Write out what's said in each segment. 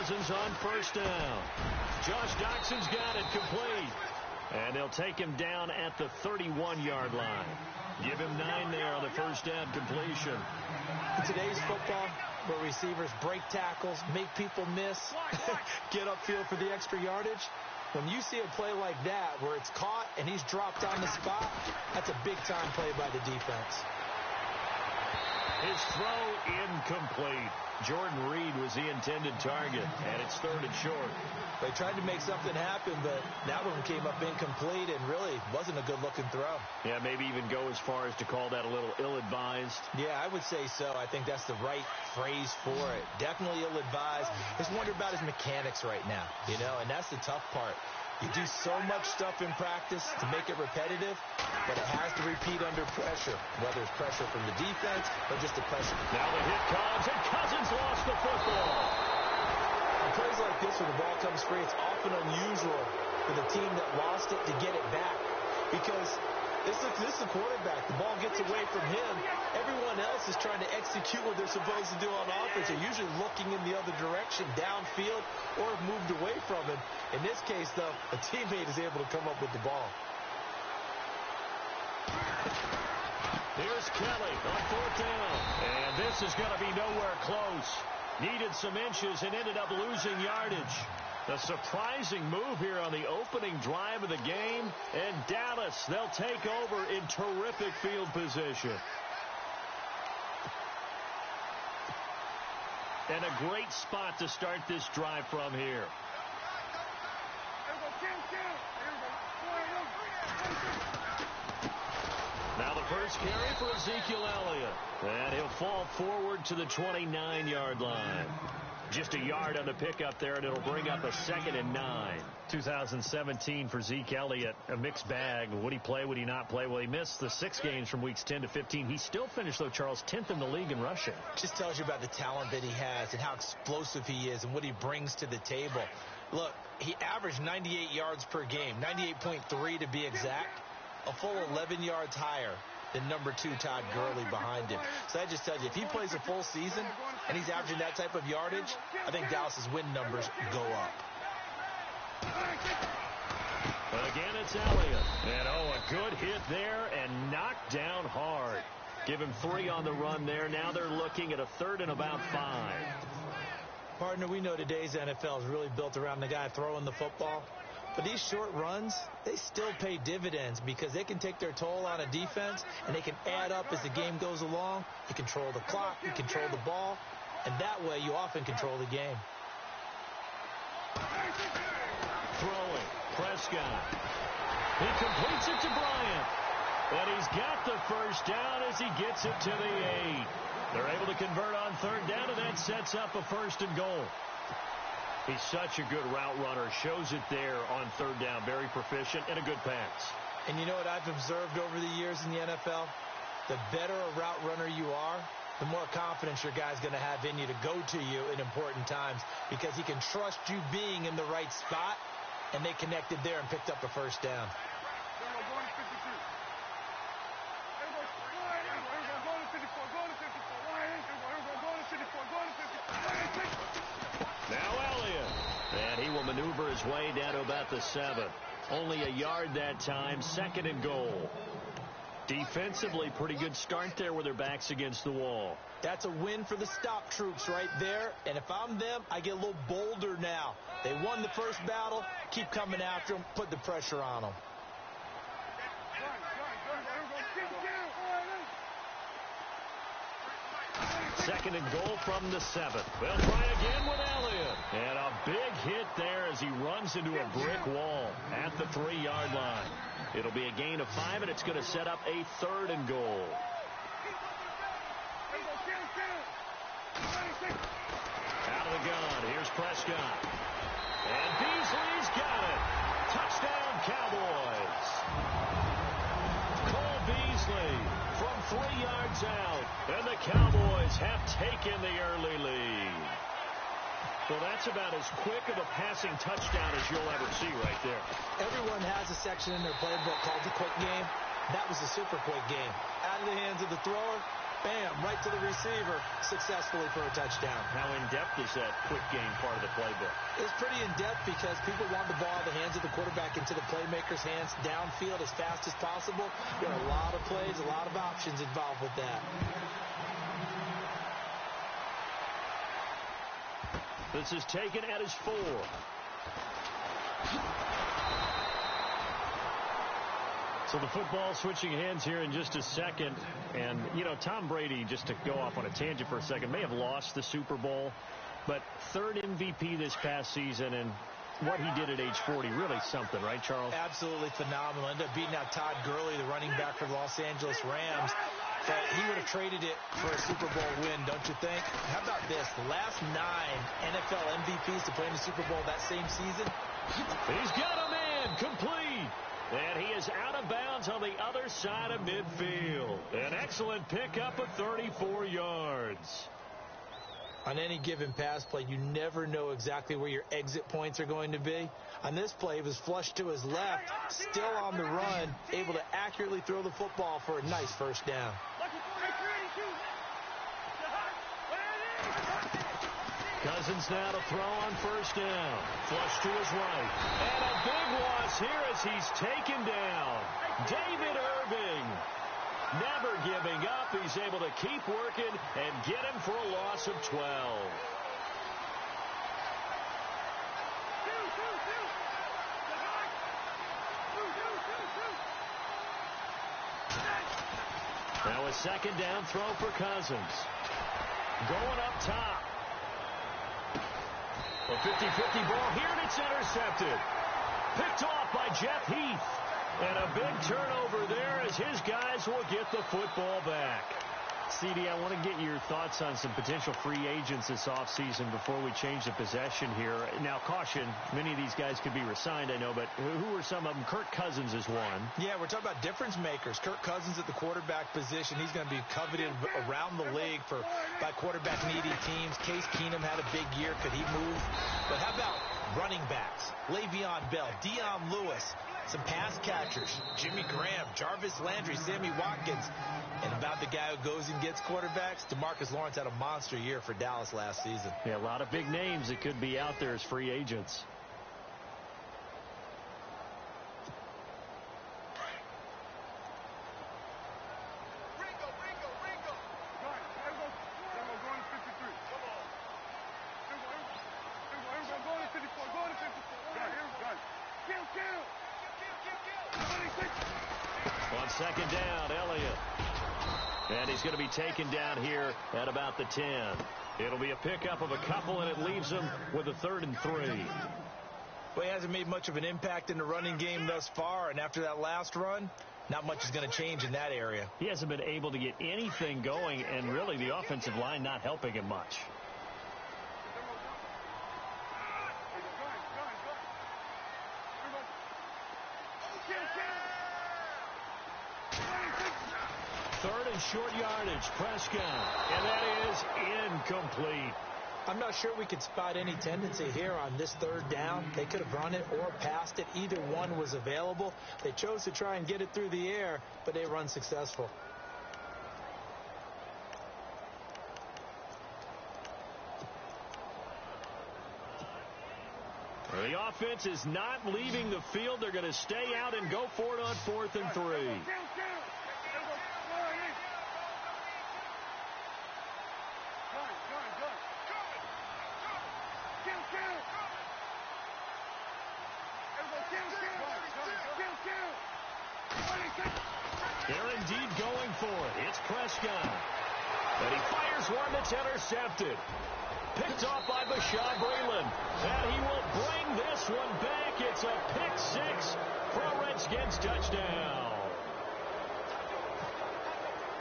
Cousins on first down. Josh Doxson's got it complete. And they'll take him down at the 31-yard line. Give him 9 there on the first down completion. In today's football, where receivers break tackles, make people miss, get upfield for the extra yardage, when you see a play like that where it's caught and he's dropped on the spot, that's a big-time play by the defense. His throw incomplete. Jordan Reed was the intended target, and it's 3rd and short. They tried to make something happen, but that one came up incomplete and really wasn't a good-looking throw. Yeah, maybe even go as far as to call that a little ill-advised. Yeah, I would say so. I think that's the right phrase for it. Definitely ill-advised. Just wonder about his mechanics right now, and that's the tough part. You do so much stuff in practice to make it repetitive, but it has to repeat under pressure, whether it's pressure from the defense or just the pressure. Now the hit comes, and Cousins lost the football. In plays like this where the ball comes free, it's often unusual for the team that lost it to get it back because this is the quarterback. The ball gets away from him. Everyone else is trying to execute what they're supposed to do on offense. They're usually looking in the other direction, downfield, or moved away from him. In this case, though, a teammate is able to come up with the ball. Here's Kelly on 4th down. And this is going to be nowhere close. Needed some inches and ended up losing yardage. A surprising move here on the opening drive of the game. And Dallas, they'll take over in terrific field position. And a great spot to start this drive from here. Now the first carry for Ezekiel Elliott. And he'll fall forward to the 29-yard line. Just a yard on the pickup there, and it'll bring up a 2nd and 9. 2017 for Zeke Elliott, a mixed bag. Would he play, would he not play? Well, he missed the 6 games from weeks 10 to 15. He still finished, though, Charles, 10th in the league in rushing. Just tells you about the talent that he has and how explosive he is and what he brings to the table. Look, he averaged 98 yards per game, 98.3 to be exact, a full 11 yards higher than number 2 Todd Gurley behind him. So that just tells you, if he plays a full season and he's averaging that type of yardage, I think Dallas's win numbers go up. Again, it's Elliott. And, a good hit there and knocked down hard. Give him 3 on the run there. Now they're looking at a 3rd and about 5. Partner, we know today's NFL is really built around the guy throwing the football. But these short runs, they still pay dividends because they can take their toll on a defense and they can add up as the game goes along. You control the clock, you control the ball, and that way you often control the game. Throwing, Prescott. He completes it to Bryant. And he's got the first down as he gets it to the 8. They're able to convert on 3rd down, and that sets up a 1st and goal. He's such a good route runner. Shows it there on 3rd down. Very proficient and a good pass. And you know what I've observed over the years in the NFL? The better a route runner you are, the more confidence your guy's going to have in you to go to you in important times because he can trust you being in the right spot, and they connected there and picked up a 1st down. Now Elliott. And he will maneuver his way down to about the 7. Only a yard that time. 2nd and goal. Defensively, pretty good start there with their backs against the wall. That's a win for the stop troops right there. And if I'm them, I get a little bolder now. They won the first battle. Keep coming after them. Put the pressure on them. Second and goal from the 7. They'll try again with Elliott. And a big hit there as he runs into a brick wall at the 3-yard line. It'll be a gain of 5, and it's going to set up a 3rd and goal. Out of the gun. Here's Prescott. And Beasley's got it. Touchdown, Cowboys. Cole Beasley from 3 yards out. And the Cowboys have taken the early lead. Well, that's about as quick of a passing touchdown as you'll ever see right there. Everyone has a section in their playbook called the quick game. That was a super quick game. Out of the hands of the thrower, bam, right to the receiver, successfully for a touchdown. How in-depth is that quick game part of the playbook? It's pretty in-depth because people want the ball out of the hands of the quarterback into the playmaker's hands downfield as fast as possible. There are a lot of plays, a lot of options involved with that. This is taken at his 4. So the football switching hands here in just a second. And, you know, Tom Brady, just to go off on a tangent for a second, may have lost the Super Bowl, but third MVP this past season, and what he did at age 40, really something, right, Charles? Absolutely phenomenal. Ended up beating out Todd Gurley, the running back for the Los Angeles Rams. But he would have traded it for a Super Bowl win, don't you think? How about this? The last 9 NFL MVPs to play in the Super Bowl that same season. He's got a man complete. And he is out of bounds on the other side of midfield. An excellent pickup of 34 yards. On any given pass play, you never know exactly where your exit points are going to be. On this play, it was flushed to his left, still on the run, able to accurately throw the football for a nice first down. Cousins now to throw on first down. Flush to his right. And a big loss here as he's taken down. David Irving. Never giving up. He's able to keep working and get him for a loss of 12. Now a second down throw for Cousins. Going up top. A 50-50 ball here, and it's intercepted. Picked off by Jeff Heath. And a big turnover there as his guys will get the football back. CD, I want to get your thoughts on some potential free agents this offseason before we change the possession here. Now, caution, many of these guys could be resigned, I know, but who are some of them? Kirk Cousins is one. Yeah, we're talking about difference makers. Kirk Cousins at the quarterback position. He's going to be coveted around the league by quarterback-needy teams. Case Keenum had a big year. Could he move? But how about running backs? Le'Veon Bell, Dion Lewis, some pass catchers, Jimmy Graham, Jarvis Landry, Sammy Watkins. And about the guy who goes and gets quarterbacks, DeMarcus Lawrence had a monster year for Dallas last season. Yeah, a lot of big names that could be out there as free agents. On second down, Elliott. And he's going to be taken down here at about the 10. It'll be a pickup of a couple, and it leaves him with a 3rd and 3. Well, he hasn't made much of an impact in the running game thus far, and after that last run, not much is going to change in that area. He hasn't been able to get anything going, and really the offensive line not helping him much. Third and short yardage, Prescott, and that is incomplete. I'm not sure we could spot any tendency here on this 3rd down. They could have run it or passed it. Either one was available. They chose to try and get it through the air, but they were unsuccessful. The offense is not leaving the field. They're going to stay out and go for it on 4th and 3. They're indeed going for it. It's Prescott. And he fires one that's intercepted. Picked off by Bashaud Breeland. And he will bring this one back. It's a pick 6 for a Redskins touchdown.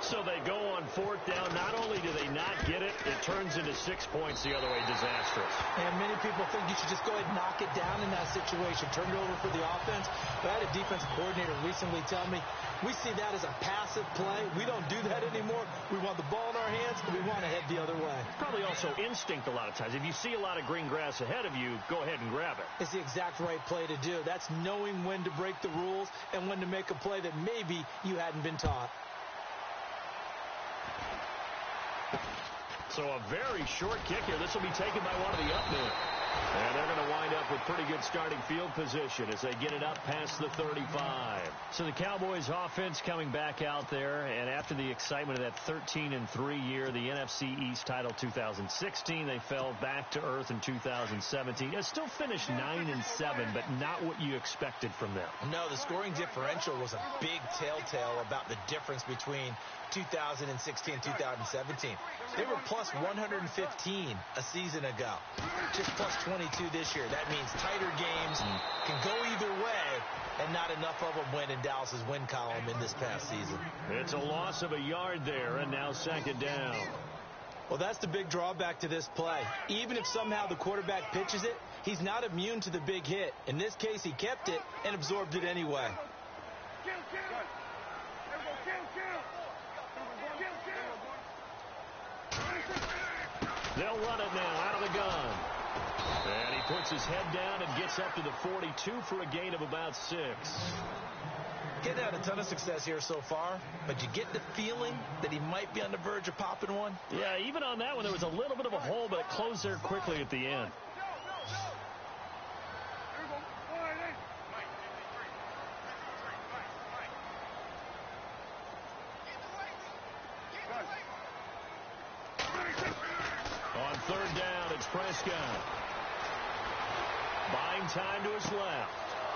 So they go on 4th down. Not only do they not get it, it turns into 6 points the other way. Disastrous. And many people think you should just go ahead and knock it down in that situation. Turn it over for the offense. But I had a defensive coordinator recently tell me, we see that as a passive play. We don't do that anymore. We want the ball in our hands, and we want to head the other way. Probably also instinct a lot of times. If you see a lot of green grass ahead of you, go ahead and grab it. It's the exact right play to do. That's knowing when to break the rules and when to make a play that maybe you hadn't been taught. So a very short kick here. This will be taken by one of the up men. And they're going to wind up with pretty good starting field position as they get it up past the 35. So the Cowboys offense coming back out there, and after the excitement of that 13-3 year, the NFC East title 2016, they fell back to earth in 2017. They still finished 9-7, but not what you expected from them. No, the scoring differential was a big telltale about the difference between 2016 and 2017. They were plus 115 a season ago. Just plus 22 this year. That means tighter games can go either way, and not enough of them win in Dallas's win column in this past season. It's a loss of a yard there, and now second down. Well, that's the big drawback to this play. Even if somehow the quarterback pitches it, he's not immune to the big hit. In this case, he kept it and absorbed it anyway. They'll run it now out of the gun. And he puts his head down and gets up to the 42 for a gain of about 6. Getting had a ton of success here so far, but you get the feeling that he might be on the verge of popping one? Yeah, even on that one, there was a little bit of a hole, but it closed there quickly at the end. On third down, it's Prescott. Buying time to his left.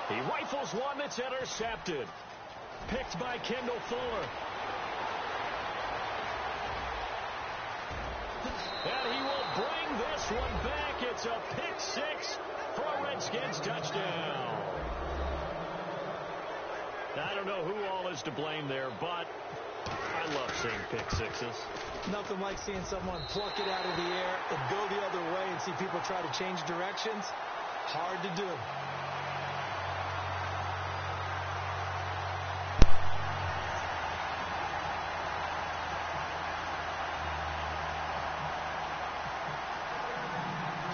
He rifles one that's intercepted. Picked by Kendall Fuller. And he will bring this one back. It's a pick 6 for a Redskins touchdown. I don't know who all is to blame there, but I love seeing pick 6s. Nothing like seeing someone pluck it out of the air and go the other way and see people try to change directions. Hard to do.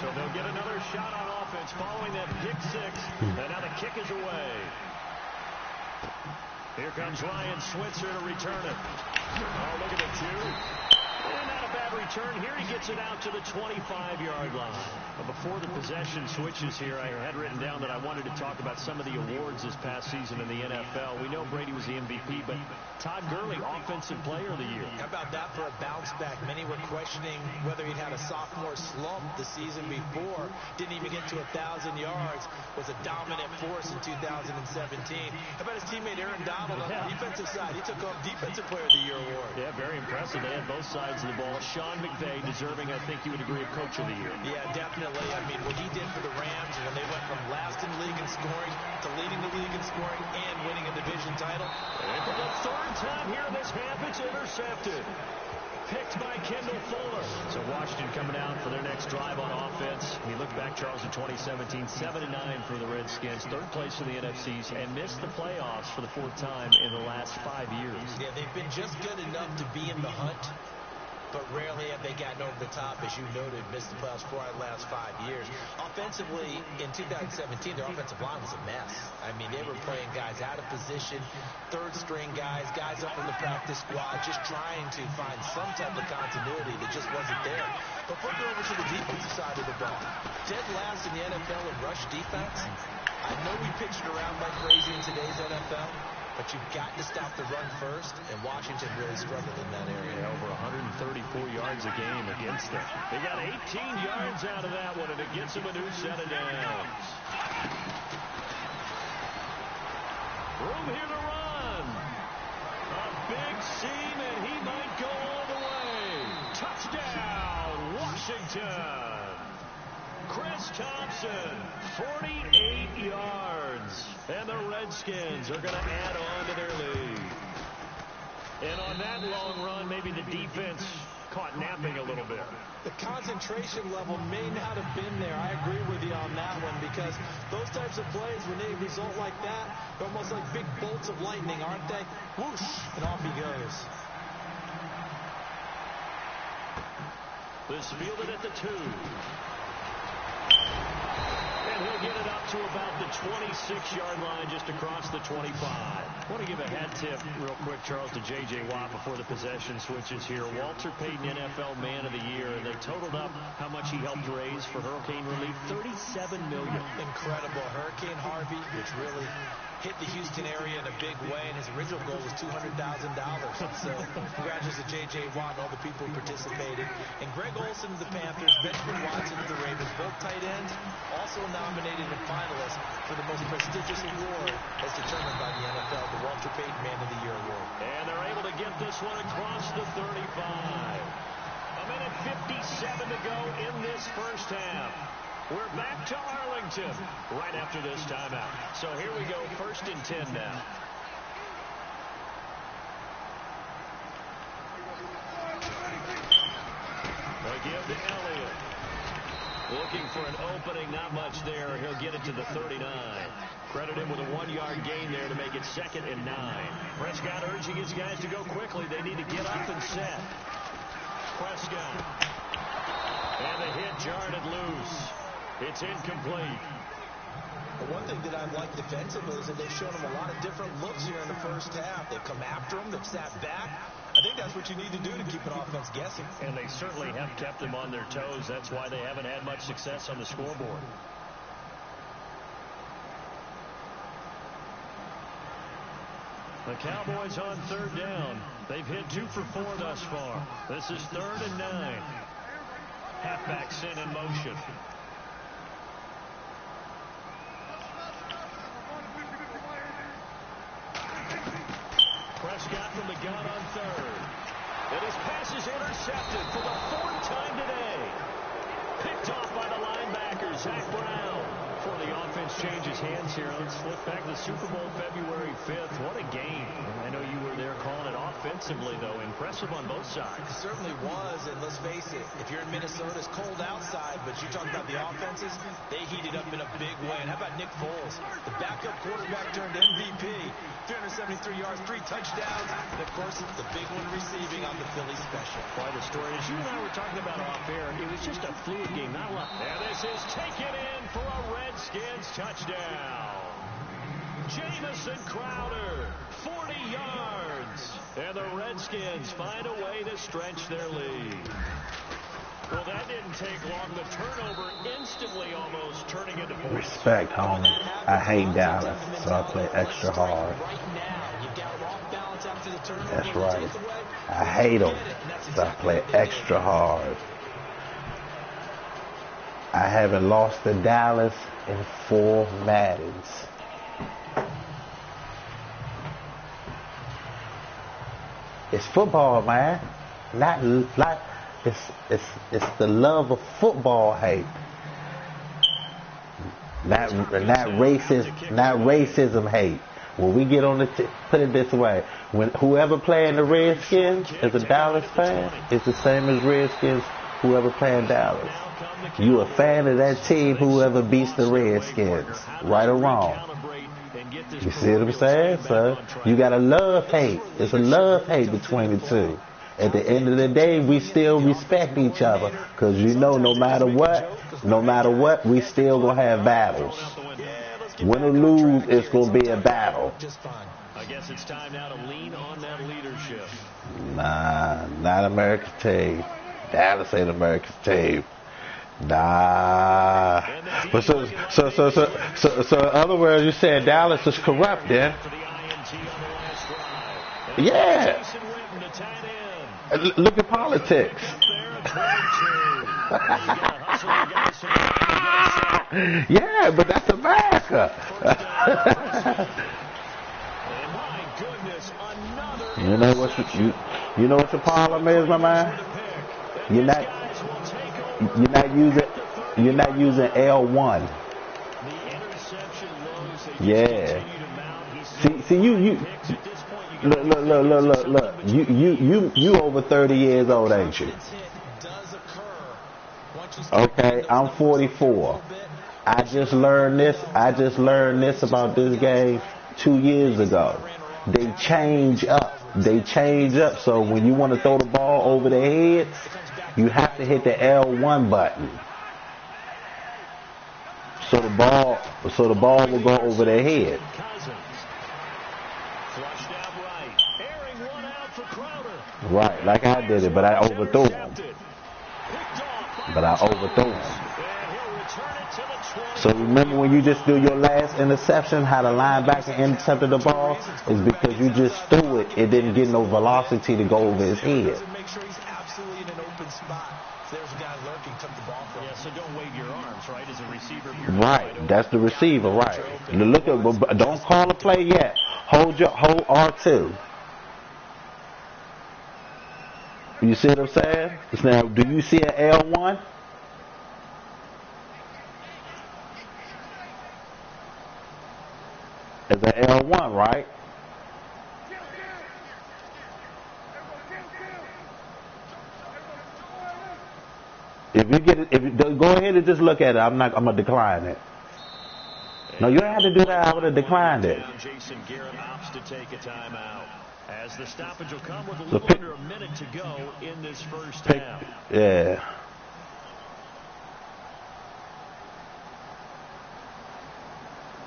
So they'll get another shot on offense following that pick 6. And now the kick is away. Here comes Ryan Switzer to return it. Oh, look at the 2. And not a bad return. Here he gets it out to the 25-yard line. But before the possession switches here, I had written down that I wanted to talk about some of the awards this past season in the NFL. We know Brady was the MVP, but Todd Gurley, Offensive Player of the Year. How about that for a bounce back? Many were questioning whether he'd had a sophomore slump the season before. Didn't even get to 1,000 yards. Was a dominant force in 2017. How about his teammate Aaron Donald on the defensive side? He took home Defensive Player of the Year award. Yeah, very impressive. They had both sides of the ball. Sean McVay deserving, I think you would agree, of Coach of the Year. Yeah, definitely. I mean, what he did for the Rams when they went from last in the league in scoring to leading the league in scoring and winning a division title. And for the third time here in this half, it's intercepted. Picked by Kendall Fuller. So Washington coming out for their next drive on offense. You look back, Charles, in 2017, 7-9 for the Redskins, third place in the NFCs, and missed the playoffs for the 4th time in the last 5 years. Yeah, they've been just good enough to be in the hunt, but rarely have they gotten over the top, as you noted, missed the playoffs 4 out of the last 5 years. Offensively, in 2017, their offensive line was a mess. I mean, they were playing guys out of position, third-string guys up from the practice squad, just trying to find some type of continuity that just wasn't there. But flipping over to the defensive side of the ball, dead last in the NFL in rush defense. I know we pitch it around like crazy in today's NFL, but you've got to stop the run first, and Washington really struggled in that area. Yeah, over 134 yards a game against them. They got 18 yards out of that one, and it gets them a new set of downs. Room here to run. A big seam, and he might go all the way. Touchdown, Washington. Chris Thompson, 48 yards. And the Redskins are going to add on to their lead. And on that long run, maybe the defense caught napping a little bit. The concentration level may not have been there. I agree with you on that one, because those types of plays, when they result like that, they're almost like big bolts of lightning, aren't they? Whoosh, and off he goes. This fielded at the 2. And he'll get it up to about the 26-yard line, just across the 25. I want to give a hat tip real quick, Charles, to J.J. Watt before the possession switches here. Walter Payton, NFL Man of the Year, and they totaled up how much he helped raise for hurricane relief, $37 million. Incredible. Hurricane Harvey, which really hit the Houston area in a big way, and his original goal was $200,000. So congratulations to J.J. Watt and all the people who participated. And Greg Olsen of the Panthers, Benjamin Watson of the Ravens, both tight ends, also nominated and finalists for the most prestigious award as determined by the NFL, the Walter Payton Man of the Year Award. And they're able to get this one across the 35. A minute 57 to go in this first half. We're back to Arlington right after this timeout. So here we go, 1st and 10 now. They give to Elliott. Looking for an opening, not much there. He'll get it to the 39. Credit him with a 1-yard gain there to make it 2nd and 9. Prescott urging his guys to go quickly. They need to get up and set. Prescott. And the hit jarred it loose. It's incomplete. But one thing that I've liked defensively is that they've shown him a lot of different looks here in the first half. They've come after him. They've sat back. I think that's what you need to do to keep an offense guessing. And they certainly have kept them on their toes. That's why they haven't had much success on the scoreboard. The Cowboys on 3rd down. They've hit 2 for 4 thus far. This is 3rd and 9. Halfback sent in motion. Prescott from the gun on 3rd. And his pass is intercepted for the 4th time today. Picked off by the linebacker, Zach Brown. Before the offense changes hands here, let's look back to the Super Bowl February 5th. What a game. I know you were there calling it offensively, though. Impressive on both sides. It certainly was, and let's face it, if you're in Minnesota, it's cold outside, but you talk about the offenses, they heated up in a big way. And how about Nick Foles? The backup quarterback turned MVP. 373 yards, 3 touchdowns, and of course, the big one receiving on the Philly special. Quite a story. As you and I were talking about off air, it was just a fluid game, not a lot. And this is taken in for a Redskins touchdown. Jamison Crowder, 40 yards. And the Redskins find a way to stretch their lead. Well, that didn't take long. The turnover instantly almost turning into points. Respect, homie. I hate Dallas, so I play extra hard. That's right. I hate them, so I play extra hard. I haven't lost to Dallas in 4 Maddens. It's football, man. Not like it's the love of football hate. Not racism hate. When we get on the put it this way, when whoever playing the Redskins as a Dallas fan is the same as Redskins whoever playing Dallas. You a fan of that team whoever beats the Redskins, right or wrong. You see what I'm saying? So you got a love-hate. It's a love-hate between the two. At the end of the day, we still respect each other because you know no matter what, we still going to have battles. Win or lose, it's going to be a battle. I guess it's time now to lean on that leadership. Nah, not America's team. Dallas ain't America's team. Nah. But so in other words, you said Dallas is corrupt, then? Yeah. Look at politics. Yeah, but that's America. You know what the problem is, my man? You're not using L1. Yeah. See you look. You over 30 years old, ain't you? Okay, I'm 44. I just learned this about this game 2 years ago. They change up. So when you want to throw the ball over the head, you have to hit the L1 button. so the ball will go over their head. Flushed out right. Airing one out for Crowder. Right, like I did it, but I overthrew him. So remember when you just do your last interception, how the linebacker intercepted the ball? Is because you just threw it. It didn't get no velocity to go over his head. Make sure he's absolutely in an open spot. There's a guy lurking, took the ball from him. Yeah, so don't wave your arms, right, as a receiver. Right, that's the receiver, right. Look at, don't call a play yet. Hold R2. You see what I'm saying? Now, do you see an L1? It's an L1, right? If you get it, go ahead and just look at it. I'm gonna decline it. No, you don't have to do that. I would have declined it. Jason Garrett opts to take a timeout. As the stoppage will come with a little under a minute to go in this first half. Yeah.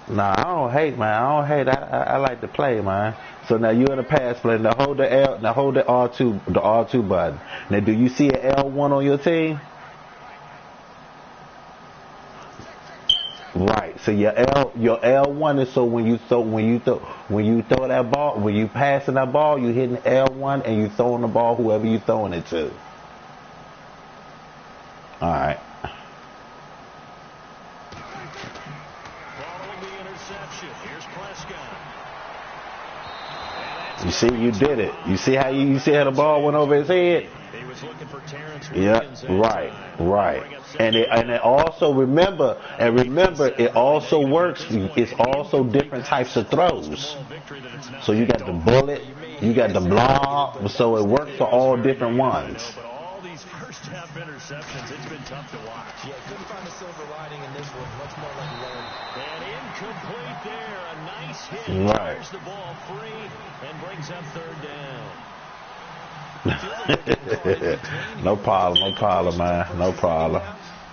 Nah, I don't hate, man. I don't hate. I like to play, man. So now you're in a pass play. Now hold the R2 button. Now, do you see an L1 on your team? Right. So your L1 is so when you throw that ball, when you passing that ball, you hitting L1 and you throwing the ball whoever you throwing it to. All right. Following the interception, here's Prescott. You see, you did it. You see how the ball went over his head? He was looking for Terrence Williams. Yeah, right. And it also remember it also works. It's also different types of throws. So you got the bullet, you got the blob. So it works for all different ones. But all these first half interceptions, it's been tough to watch. Yeah, couldn't find a silver lining in this one. Much more like learn. And incomplete there. A nice hit. Right. Fires the ball free and brings up third down. No problem, man. No problem.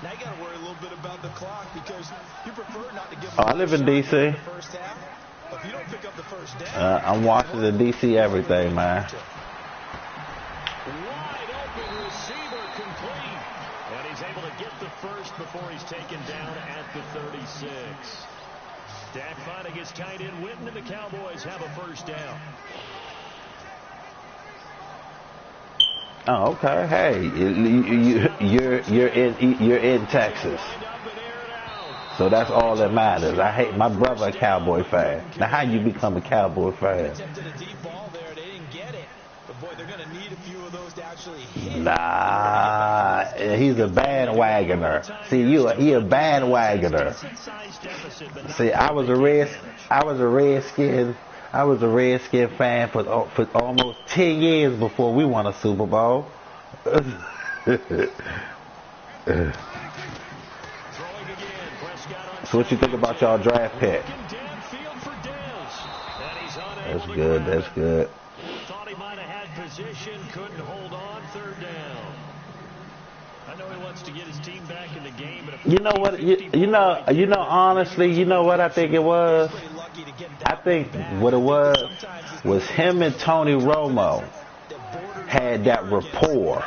Now you got to worry a little bit about the clock because you prefer not to give. I live in D.C. If you don't pick up the first down, I'm watching the D.C. everything, man. Wide open receiver complete. And he's able to get the first before he's taken down at the 36. Dak finding his tight end Witten, and the Cowboys have a first down. Oh, okay. Hey, you're in Texas, so that's all that matters. I hate my brother, a Cowboy fan. Now, how you become a Cowboy fan? attempted a deep ball there. They didn't get it. But boy, they're going to need a few of those to actually hit. Nah, he's a bandwagoner. See, he a bandwagoner. See, I was a Redskin fan for almost 10 years before we won a Super Bowl. So what you think about y'all draft pick? That's good. Thought he might have had position, couldn't hold on, third down. I know he wants to get his team back in the game, but you know what? Honestly, you know what I think it was? I think what it was him and Tony Romo had that rapport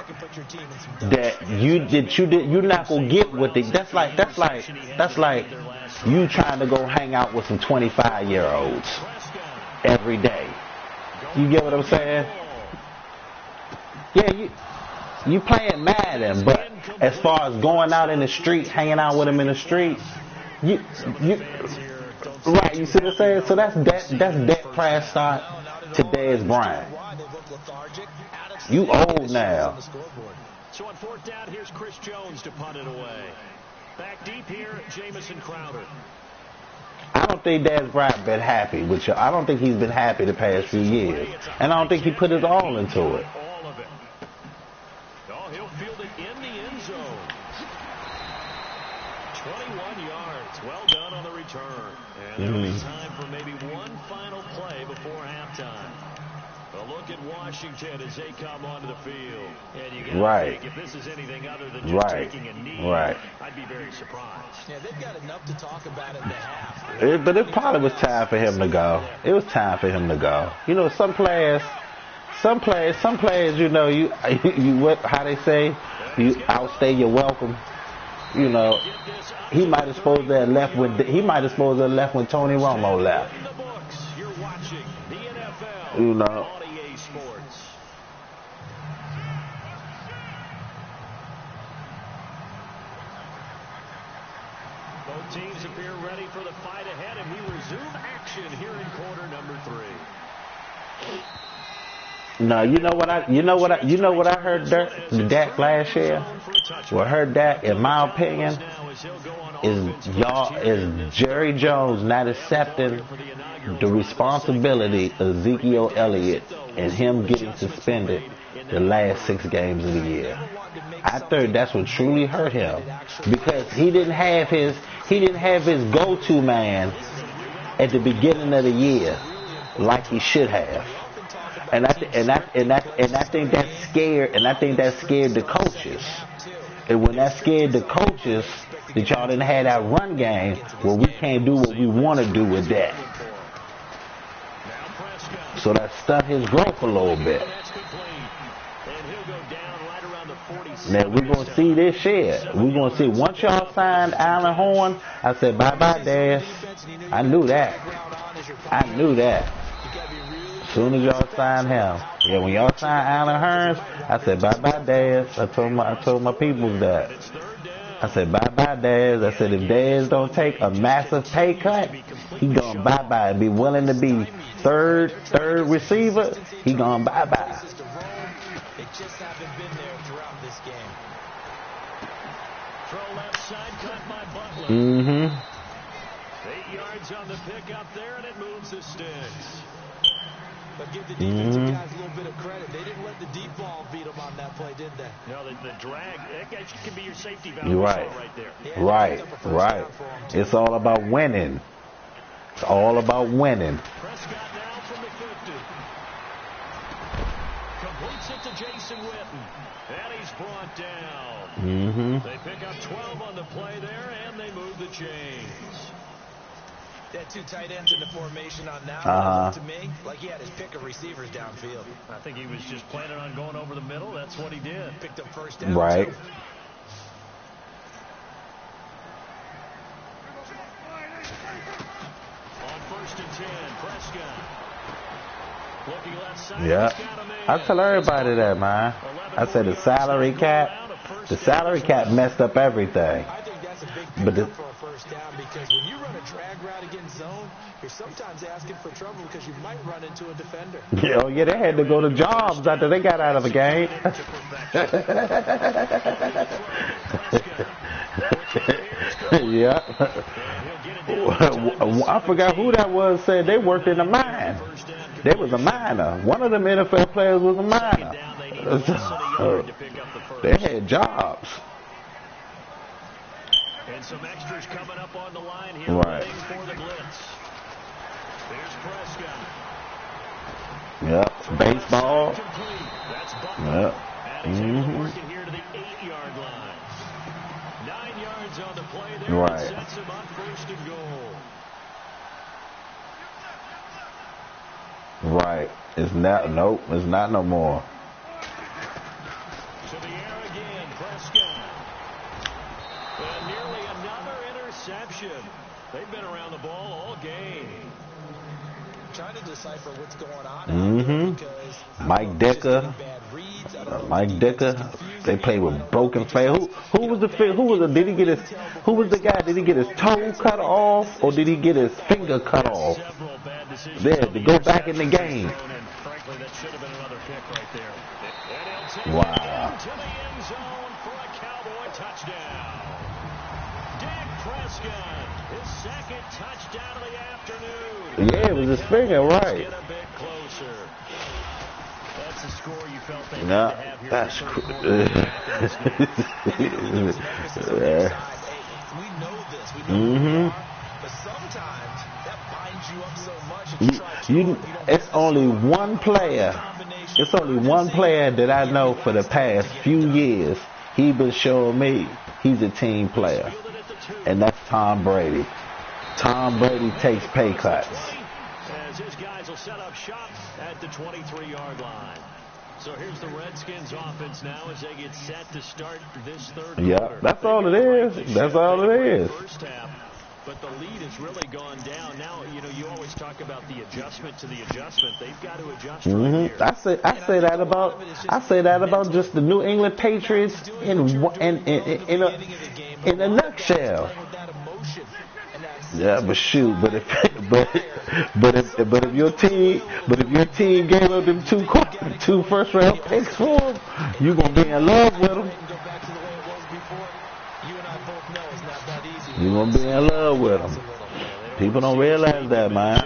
that you're not gonna get with it. That's like you trying to go hang out with some 25-year-olds every day. You get what I'm saying? Yeah, you playing Madden, but as far as going out in the street, hanging out with them in the street, you right, you see what I'm saying? So that's Dak Prescott, today's Bryant. You old now. So on fourth down, here's Chris Jones to punt it away. Back deep here, Jamison Crowder. I don't think Dez Bryant been happy with you. I don't think he's been happy the past few years. And I don't think he put his all into it. All of it. Oh, he'll field it in the end zone. 21 yards. Well done on the return. And there'll be time for maybe one final play before halftime. A look look at Washington as they come onto the field. And you gotta Right. think, if this is anything other than just taking a knee, Right. I'd be very surprised. Yeah, they've got enough to talk about in the half. But it probably was time for him to go. It was time for him to go. You know, some players, you know, you what, how they say, you outstay your welcome. You know, he might have supposed to have left when Tony Romo left. In the books, you're watching the NFL You know. on EA Sports. Both teams appear ready for the fight ahead, and we resume action here in quarter number 3. No, you know what I heard Dak last year? Well, I heard Dak, in my opinion, is Jerry Jones not accepting the responsibility of Ezekiel Elliott and him getting suspended the last 6 games of the year. I think that's what truly hurt him, because he didn't have his go-to man at the beginning of the year like he should have. And I think that scared the coaches. And when that scared the coaches, that y'all didn't have that run game, well, we can't do what we want to do with that. So that stunt his growth a little bit. Now we're gonna see this year. We're gonna see once y'all signed Alan Horn. I said bye Daz. I knew that. As soon as y'all signed him, yeah, when y'all signed Alan Hearns, I said bye Daz. I told my people that. I said bye Daz. I said if Daz don't take a massive pay cut, he gonna bye and be willing to be third receiver. He gonna bye. They just haven't been there throughout this game. Throw left side, cut by Butler. 8 yards on the pickup there, and it moves the sticks. But give the defensive guys a little bit of credit. They didn't let the deep ball beat them on that play, did they? No, the drag, that can be your safety valve. You're right. There. Yeah, Right. It's all about winning. Prescott now from the 50. Completes it to Jason Witten. And he's brought down. They pick up 12 on the play there, and they move the chains. They had 2 tight ends in the formation on that one. To me, like he had his pick of receivers downfield. I think he was just planning on going over the middle. That's what he did. Picked up first down. Right. Too. On 1st and 10, Prescott. Looking left side. Yeah. I tell everybody that, man. I said the salary cap messed up everything. I think that's a big But pickup for a first down, because when you run a drag route against zone, you're sometimes asking for trouble because you might run into a defender. Yeah, they had to go to jobs after they got out of the game. Yeah. I forgot who that was, said they worked in a mine. They was a miner. One of them NFL players was a miner. They had jobs. And some extras coming up on the line here. Right. For the blitz. There's Prescott. Yep. Baseball. That's Butler. Yep. And working here to the 8-yard line. 9 yards on the play there. Right. Sets him up 1st and goal. Right. It's not. Nope. It's not no more. To the air again, Prescott. And nearly another interception. They've been around the ball all game. Trying to decipher what's going on. Because Mike Dicker. They played with broken fingers. Who was the guy? Did he get his toe cut off, or did he get his finger cut off? There, to go back in the game. Frankly, that should have been another pick right there. Wow. To the end zone for a Cowboy touchdown. Dak Prescott, his 2nd touchdown of the afternoon. Yeah, it was his finger, right. Get a bit closer. That's the score you felt they No, had to have here. that's We know this. We know who we are, but sometimes that binds you up so much. It's only one player It's only one player that I know for the past few years. He been showing me he's a team player, and that's Tom Brady. Tom Brady takes pay cuts. As his guys will set up shop at the 23-yard line. So here's the Redskins offense now as they get set to start this third quarter. Yeah, that's all it is. That's all it is. First half, but the lead has really gone down. Now, you know, you always talk about the adjustment to the adjustust. They've got to adjust right here. I say that about just the New England Patriots in a nutshell. Yeah, but shoot, but if your team gave up them two first round picks for them, you gonna be in love with them. You gonna be in love with them. People don't realize that, man.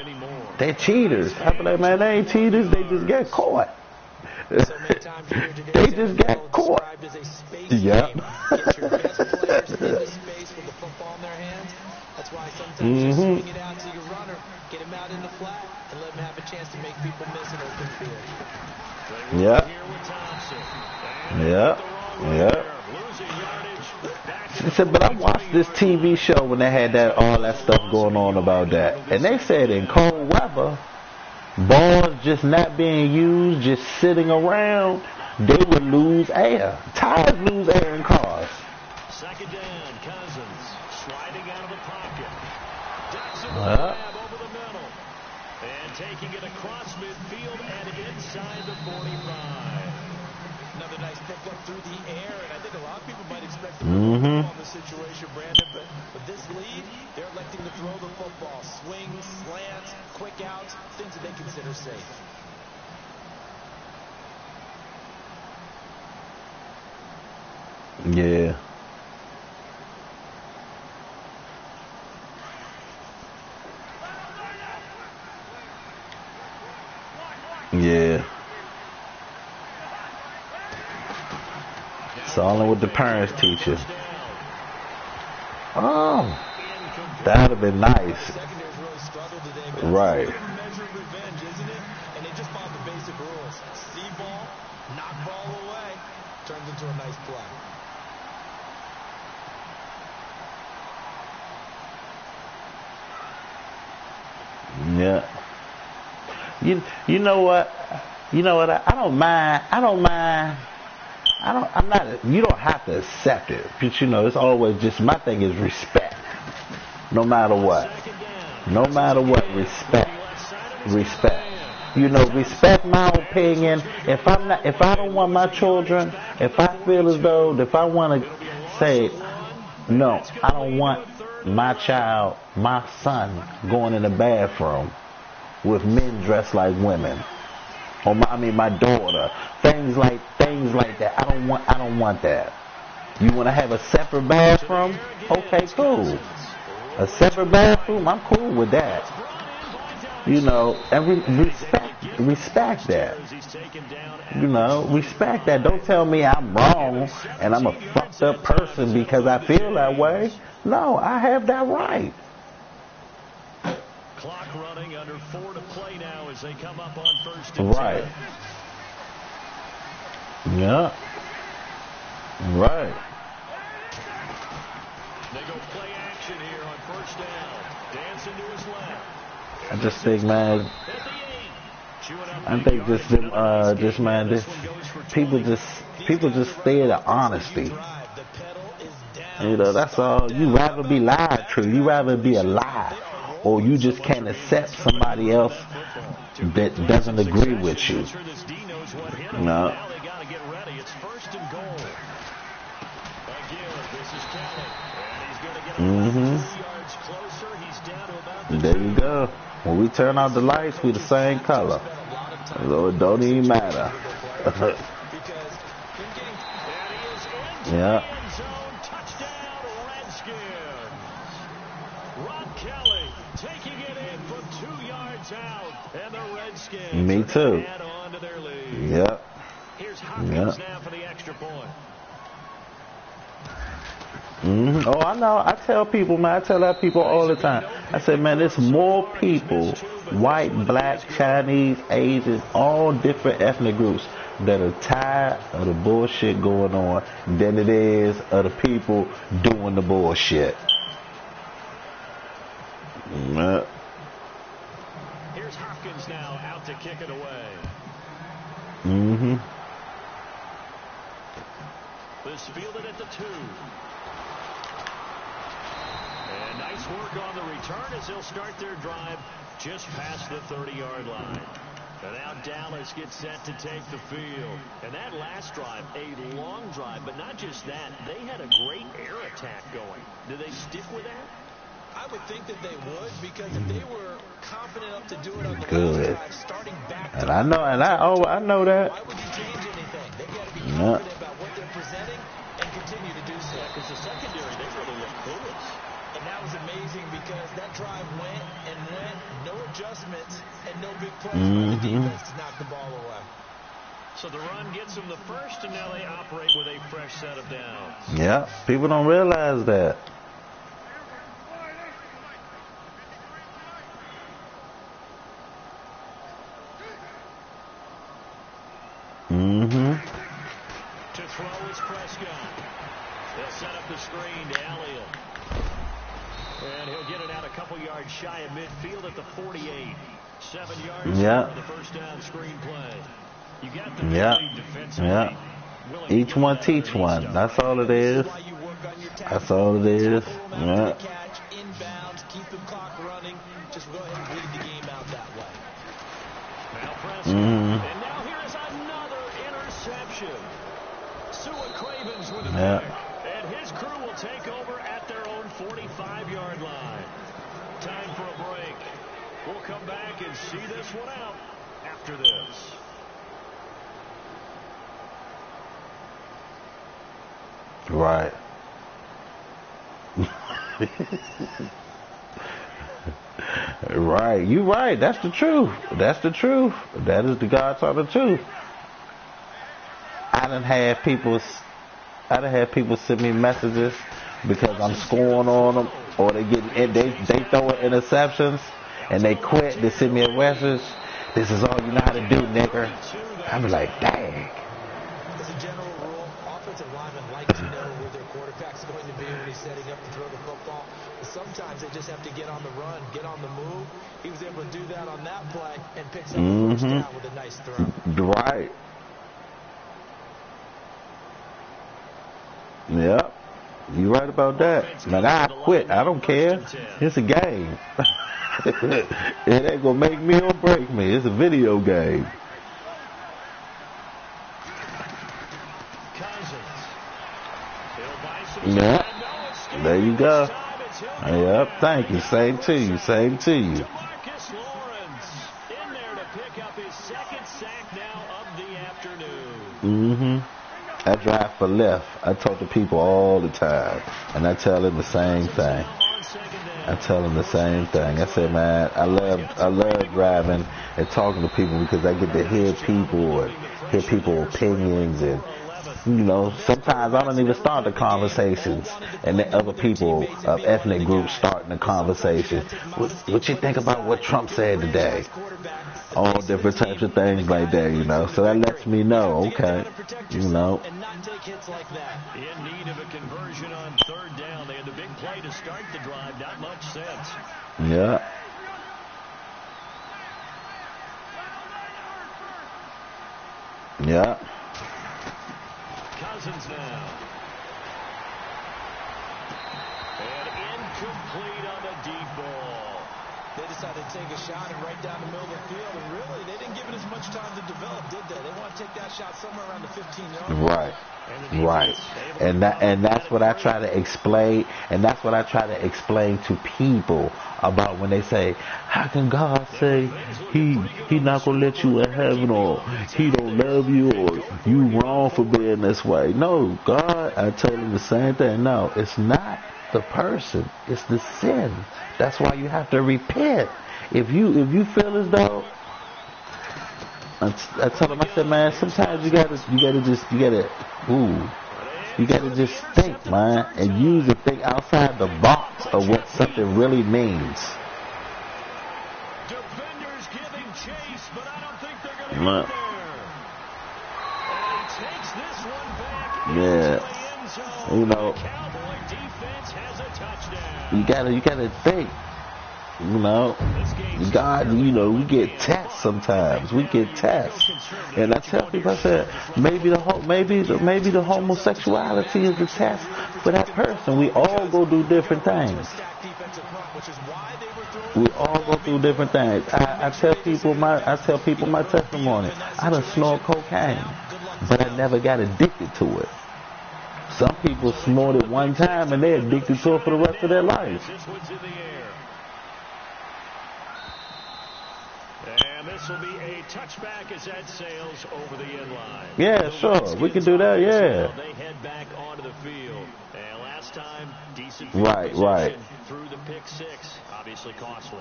They cheaters. I feel like, man, they ain't cheaters. They just got caught. They just got caught. Yeah. That's why sometimes you swing it out to your runner, get him out in the flat, and let him have a chance to make people miss an open field. Yeah. Yeah. She said, but I watched this TV show when they had all that stuff going on about that. And they said in cold weather, balls just not being used, just sitting around, they would lose air. Tires lose air in cars. Second down, Cousins sliding out of the pocket. Jackson over the middle. And taking it across midfield and inside the 45. Another nice pickup through the air, and I think a lot of people might expect to run on the situation, Brandon, but with this lead, they're electing to throw the football. Swings, slants, quick outs, things that they consider safe. Yeah. Yeah. It's all in what the parents teach you. Oh, that would have been nice. Right. And they just followed the basic rules. See ball, knock ball away, turns into a nice play. Yeah. You know what? I don't mind. You don't have to accept it. But you know, it's always just, my thing is respect. No matter what. No matter what, respect. Respect. You know, respect my opinion. If I don't want my children, if I feel as though, if I want to say, no, I don't want my child, my son, going in the bathroom with men dressed like women. Or my daughter. Things like that. I don't want that. You want to have a separate bathroom? Okay, cool. A separate bathroom? I'm cool with that. You know, and respect that. You know, respect that. Don't tell me I'm wrong and I'm a fucked up person because I feel that way. No, I have that right. Clock running, under 4 to play now as they come up on first and 10. Right. Yeah. Right. They go play action here on first down. Dancing to his left. I just think, man, people just stay at honesty. You know, that's all. You rather be lied to. You rather be a lie. Or you just can't accept somebody else that doesn't agree with you. No. There you go. When we turn out the lights, we the same color. So it don't even matter. Yeah. Taking it in from 2 yards out, and the Redskins. Me too. Add on to their lead. Yep. Here's Hopkins now for the extra point. Oh, I know. I tell people, man. I tell that people all the time. I say, man, there's more people, white, black, Chinese, Asian, all different ethnic groups, that are tired of the bullshit going on than it is of the people doing the bullshit. Here's Hopkins now out to kick it away. This fielded at the 2. And nice work on the return as they'll start their drive just past the 30-yard line. And now Dallas gets set to take the field. And that last drive, a long drive, but not just that. They had a great air attack going. Do they stick with that? I would think that they would, because if they were confident enough to do it on the Good. last drive, starting back, And I know, I know that. why would you change anything? They got to be confident about what they're presenting and continue to do so. Because the secondary, they really look clueless. And that was amazing, because that drive went, no adjustments, and no big plays by the defense to knock the ball away. So the run gets them the first, and now they operate with a fresh set of downs. Yeah, people don't realize that. To throw is Prescott. They'll set up the screen to Elliott. And he'll get it out a couple yards shy of midfield at the 48. 7 yards for the first down screen play. You got the lead defensively. Each one teach one. That's all it is. That's all it is. Yeah. Inbounds, keep the clock running. Just go ahead and bleed the game out that way. Now Prescott. And now here's another interception. Sua Cravens with a pick. And his crew will take over at their own 45-yard line. Time for a break. We'll come back and see this one out after this. Right. Right. You right. That's the truth. That's the truth. That is the God's honest truth. I done had people send me messages because I'm scoring on them, or they throw interceptions and they quit. They send me a message. This is all you know how to do, nigger. I be like, dang. As a general rule, offensive linemen like to know where their quarterback's going to be when he's setting up to throw the football. But sometimes they just have to get on the run, get on the move. He was able to do that on that play and picks up the first down with a nice throw. Right. Yep. You right about that. Man, I quit. I don't care. It's a game. It ain't gonna make me or break me. It's a video game. Yep. There you go. Yep. Thank you. Same to you. Same to you. Marcus Lawrence in there to pick up his second sack now of the afternoon. I drive for left. I talk to people all the time, and I tell them the same thing. I say, man, I love driving and talking to people, because I get to hear people and hear people's opinions, and sometimes I don't even start the conversations, and then other people of ethnic groups starting the conversation. What you think about what Trump said today? All different types of things like that, So that lets me know, okay, In need of a conversion on third down. They had the big play to start the drive. Not much sense. Yeah. Yeah. Cousins now. And incomplete on the deep ball. They decided to take a shot and right down the middle of the field, and really, they didn't give it as much time to develop, did they? They want to take that shot somewhere around the 15-yard line. Right. And that's what I try to explain, and that's what I try to explain to people about when they say, how can God say he not gonna let you in heaven, or he don't love you, or you wrong for being this way? No, God, I tell them the same thing. No, it's not the person, it's the sin. That's why you have to repent. If you feel as though, I tell them, I said, man, sometimes you gotta, ooh. You gotta just think, man, and use and think outside the box of what something really means. Defenders giving chase, but I don't think they're going to get there. And he takes this one back into the end zone. You know, The Cowboy defense has a touchdown. you gotta think. You know, God, you know, we get tests sometimes. We get tests, and I tell people, I said, maybe the homosexuality is the test for that person. We all go do different things. We all go through different things. I tell people my testimony. I done snort cocaine, but I never got addicted to it. Some people snort it one time and they're addicted to it for the rest of their life. And this will be a touchback as that sails over the end line. Yeah, sure. We can do that, yeah. They head back onto the field. And last time, decent right through the pick six. Obviously costly.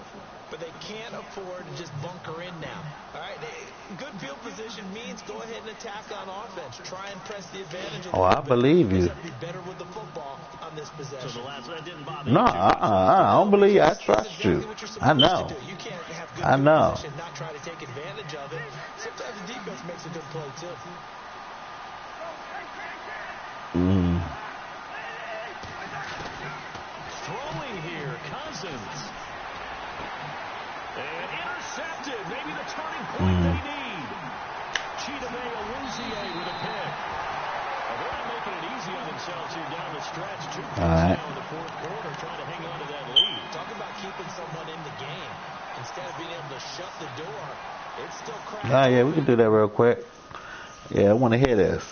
But they can't afford to just bunker in now. All right, good field position means go ahead and attack on offense. Try and press the advantage. I believe you. Be better with the football on this possession. So the last one didn't bother no, you I don't believe you. I trust you. I know. You can't have good I know. position, not try to take advantage of it. Sometimes the defense makes a good play too. Throwing here, Cousins. And intercepted. Maybe the turning point they need. Chidobe Awuzie with a pick. They're not making it easy on themselves here down the stretch. 2 points now in the fourth quarter, trying to hang on to that lead. Talk about keeping someone in the game. Instead of being able to shut the door, it's still cracked. Yeah, we can do that real quick. Yeah, I want to hear this.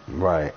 Right.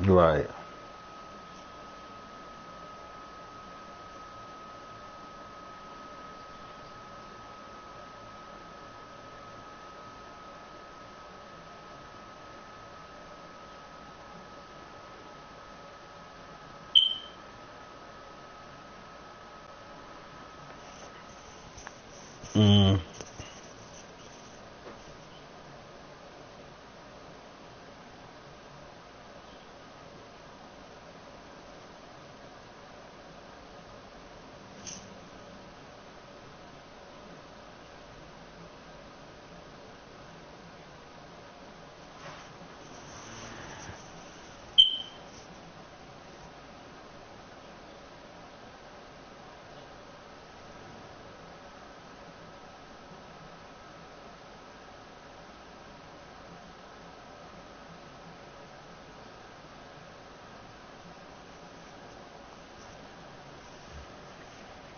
Right. Mm.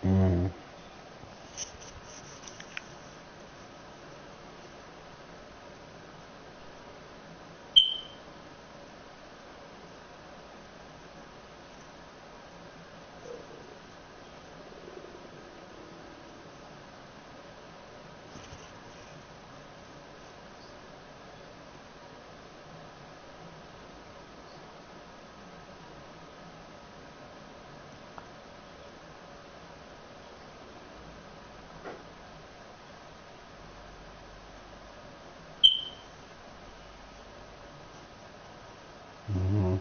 Mm. Mhm.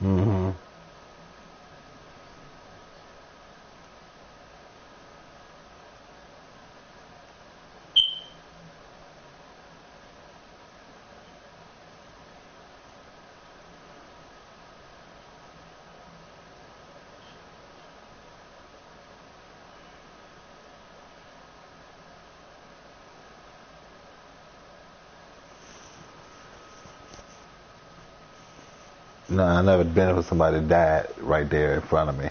Mhm. No, I never been with somebody that died right there in front of me.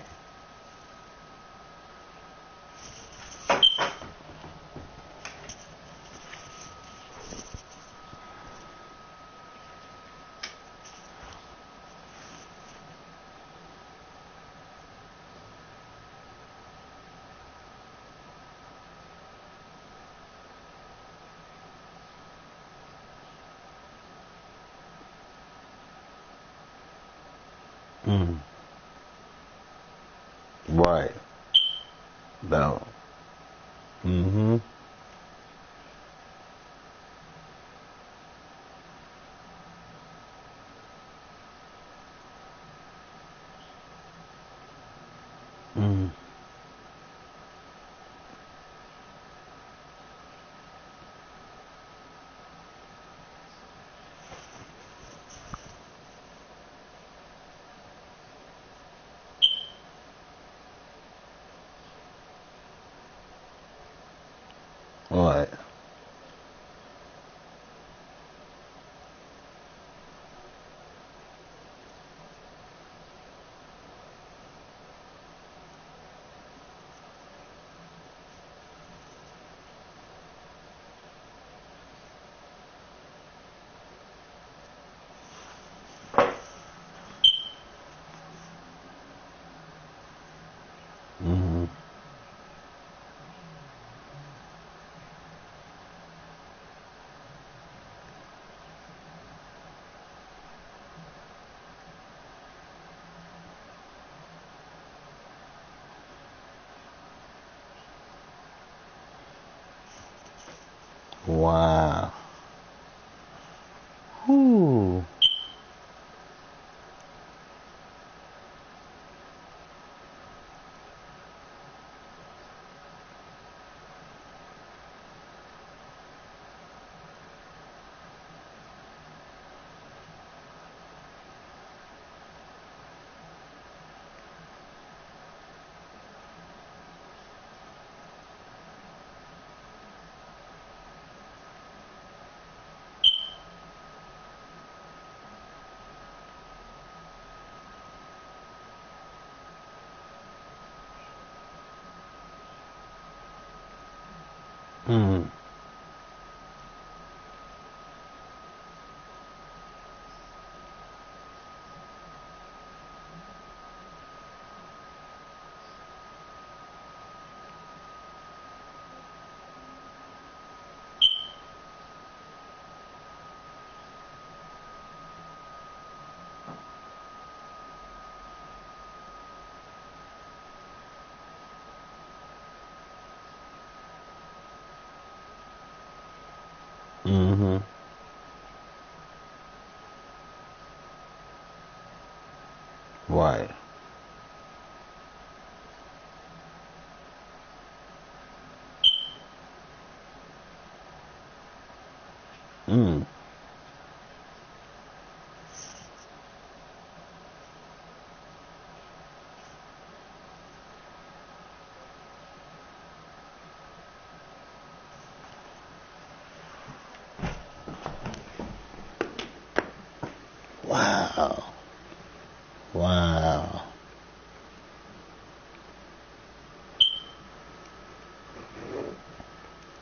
Mm. Right. No. Mhm. Mm. Right. Mm-hmm. Wow. Whew. Mm-hmm. Mm-hmm. Right. Mm. Wow. Wow.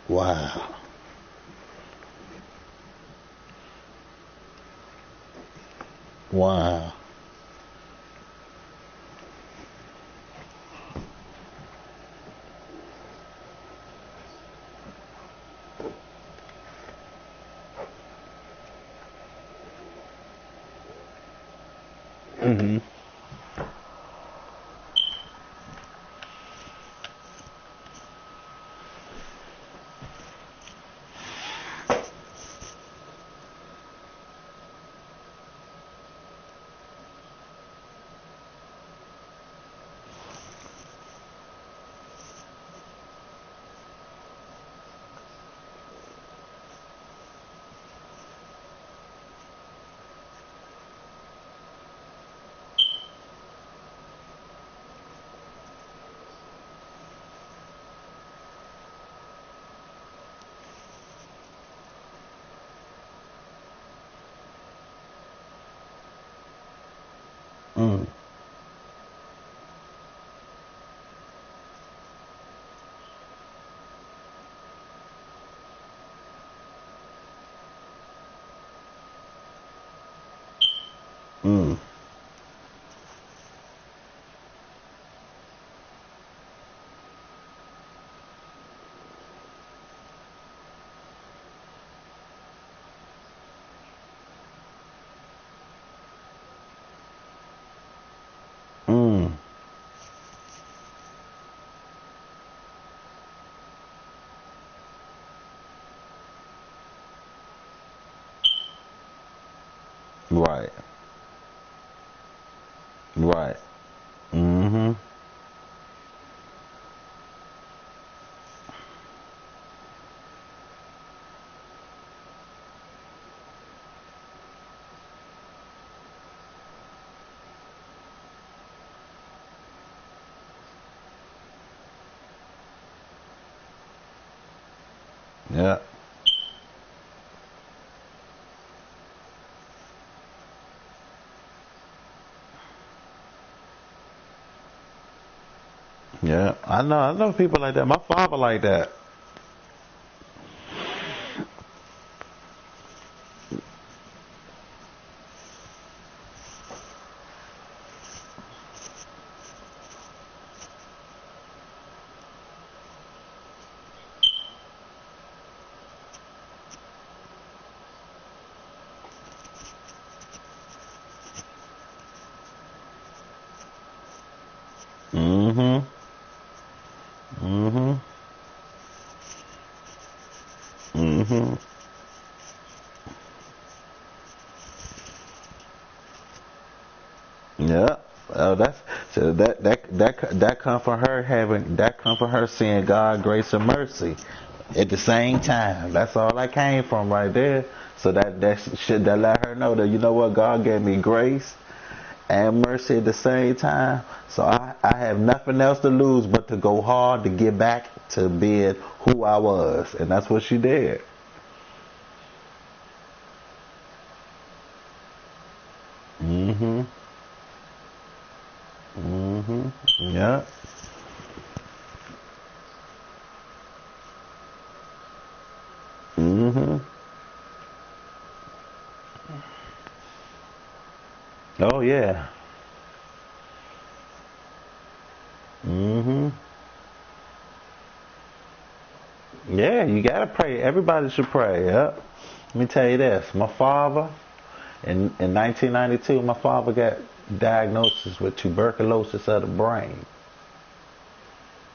Wow. Wow. Mm-hmm. Mm. Mm. Mm. Right. Right. Mm-hmm. Yeah. Yeah. I know people like that. My father like that. Mm-hmm. Mm-hmm. Mm-hmm. Yeah. Oh, that's so that come from her seeing God, grace, and mercy at the same time. That's all that came from right there. So that let her know that, you know what, God gave me grace and mercy at the same time. So I have nothing else to lose but to go hard to get back to being who I was, and that's what she did. Mm-hmm. Mm-hmm. Yeah. Mm-hmm. Oh yeah. Mm-hmm. Yeah, you gotta pray. Everybody should pray. Yep. Let me tell you this. My father, in 1992, my father got diagnosis with tuberculosis of the brain.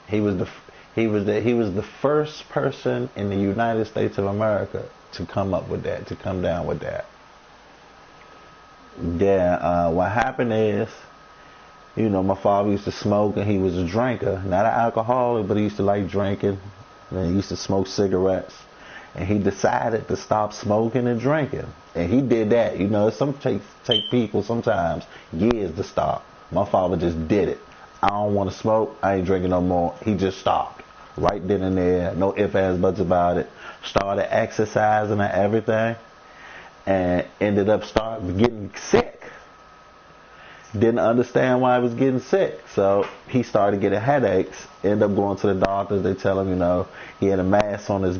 He was the he was the first person in the United States of America to come up with that, to come down with that. Yeah. What happened is, my father used to smoke and he was a drinker, not an alcoholic, but he used to like drinking. And he used to smoke cigarettes. And he decided to stop smoking and drinking. And he did that. Some take people sometimes years to stop. My father just did it. I don't want to smoke. I ain't drinking no more. He just stopped. Right then and there. No ifs, ands, buts about it. Started exercising and everything. And ended up getting sick. Didn't understand why he was getting sick. So he started getting headaches. Ended up going to the doctors. They tell him, he had a mass on his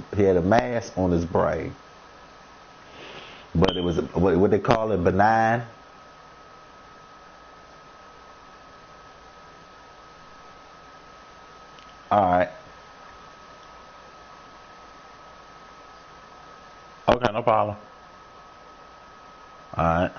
brain. But it was what they call it, benign. Alright. Okay, no problem. Alright.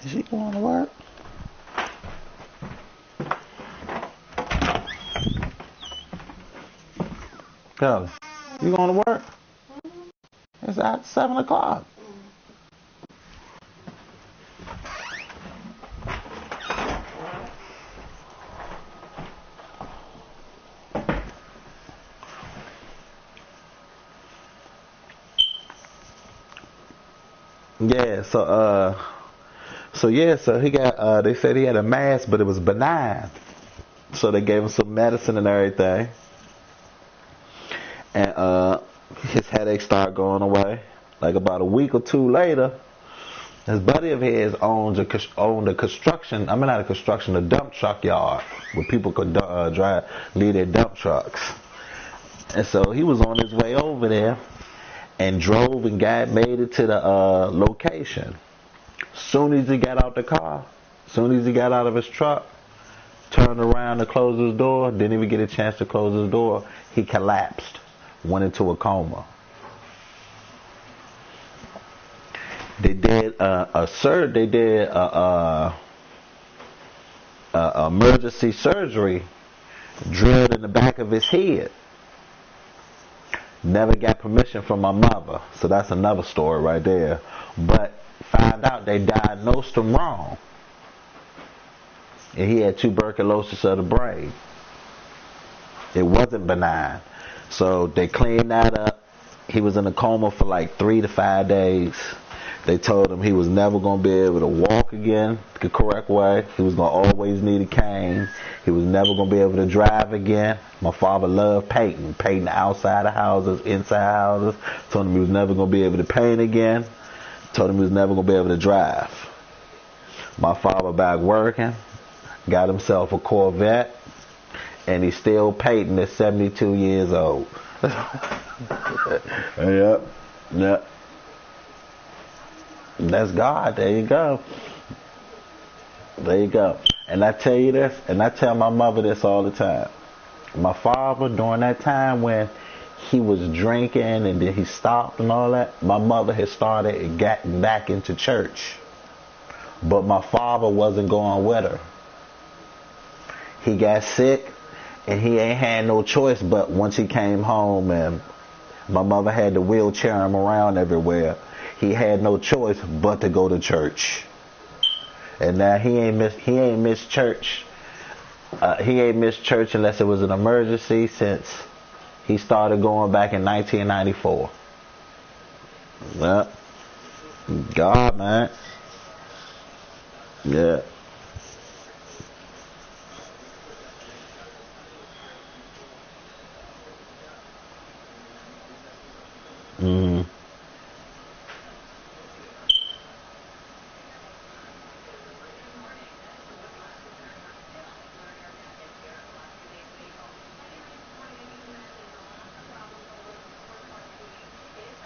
Is she going to work? Kelly, you going to work? It's at 7 o'clock. Yeah, so he got, they said he had a mass, but it was benign. So they gave him some medicine and everything. And his headache started going away. Like about a week or two later, his buddy of his owned a construction, not a construction, a dump truck yard where people could leave their dump trucks. And so he was on his way over there and drove and made it to the location. Soon as he got out the car, soon as he got out of his truck, turned around to close his door, didn't even get a chance to close his door, he collapsed, went into a coma. They did emergency surgery, drilled in the back of his head. Never got permission from my mother, so that's another story right there. But found out they diagnosed him wrong, and he had tuberculosis of the brain. It wasn't benign, so they cleaned that up. He was in a coma for like 3 to 5 days. They told him he was never going to be able to walk again the correct way. He was going to always need a cane. He was never going to be able to drive again. My father loved painting outside of houses, inside houses. Told him he was never going to be able to paint again. Told him he was never going to be able to drive. My father back working, got himself a Corvette, and he's still painting at 72 years old. Yep. Yep. That's God. There you go. There you go. And I tell you this, and I tell my mother this all the time. My father, during that time when he was drinking and then he stopped and all that, my mother had started getting back into church. But my father wasn't going with her. He got sick and he ain't had no choice but once he came home and my mother had to wheelchair him around everywhere. He had no choice but to go to church. And now he ain't missed church. He ain't missed church unless it was an emergency since he started going back in 1994. Yeah. God, man. Yeah. Mm.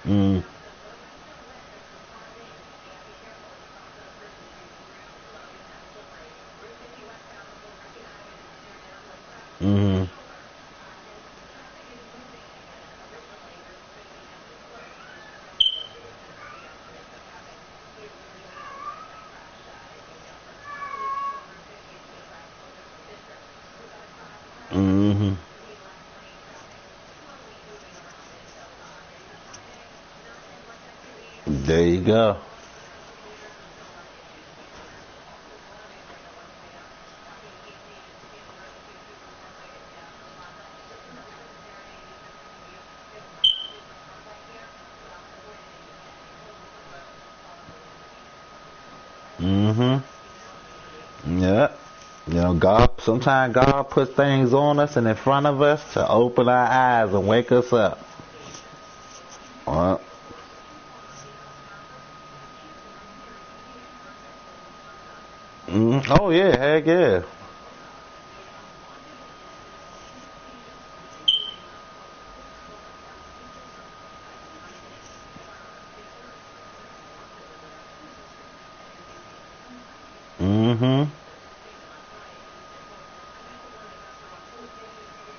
Mm. Mm. Mm-hmm. There you go. Mm-hmm. Yeah. You know, sometimes God puts things on us and in front of us to open our eyes and wake us up. Oh yeah, heck yeah. Mm-hmm.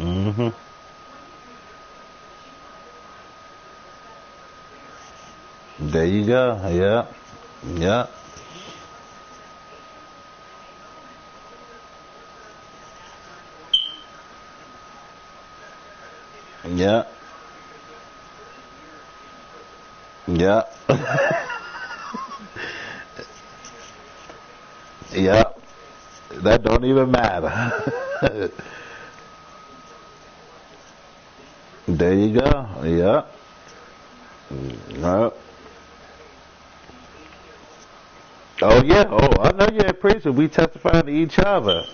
Mm-hmm. There you go. Yeah. Yeah. Yeah. Yeah. Yeah. That don't even matter. There you go. Yeah. Yep. Oh yeah. Oh, I know you're a preacher. We testify to each other.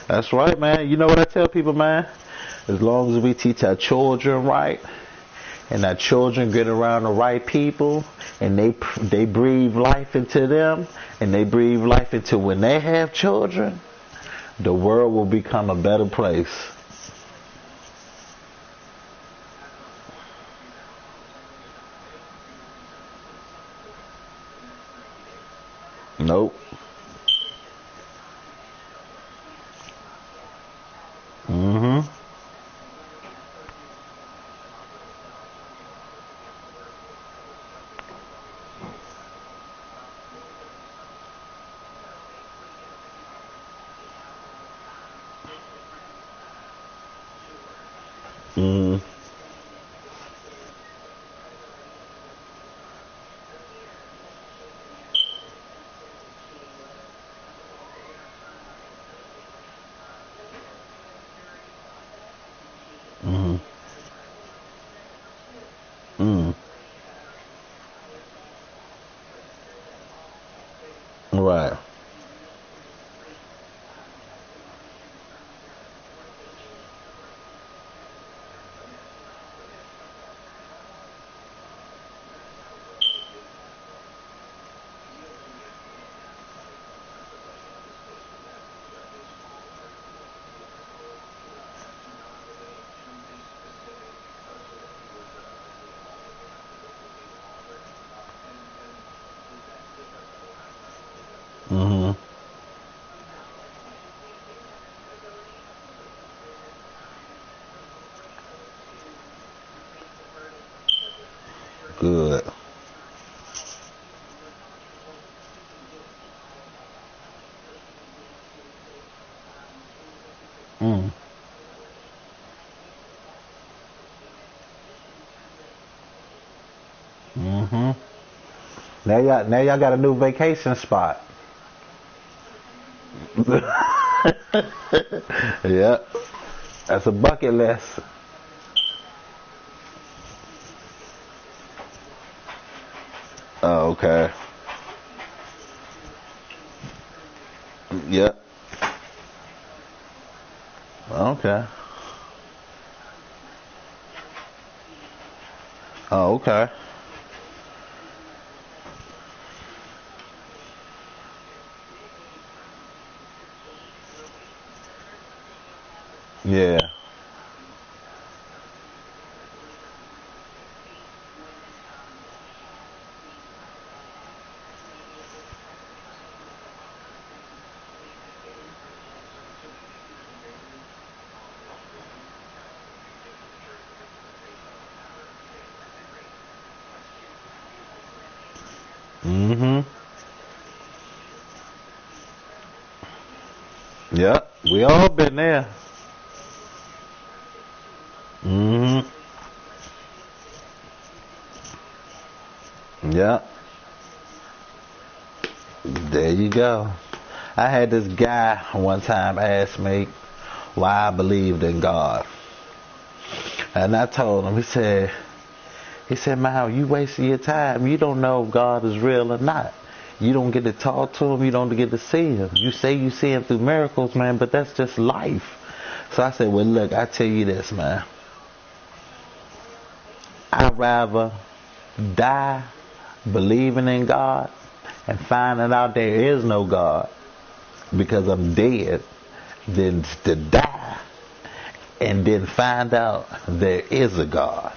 That's right, man. You know what I tell people, man? As long as we teach our children right, and our children get around the right people, and they breathe life into them, and they breathe life into when they have children, the world will become a better place. Nope. Mm-hmm. Mm-hmm. Mm-hmm. Mm-hmm. Good. Mm. Mm-hmm. Now y'all got a new vacation spot. Yeah. That's a bucket list. Oh, okay. Yep. Okay. Oh, okay. Yeah. Mm-hmm. Yep. We all been there. Mm-hmm. Yep. There you go. I had this guy one time ask me why I believed in God. And I told him, he said, man, you wasting your time. You don't know if God is real or not. You don't get to talk to him. You don't get to see him. You say you see him through miracles, man, but that's just life. So I said, well, look, I tell you this, man. I'd rather die believing in God and finding out there is no God because I'm dead than to die and then find out there is a God.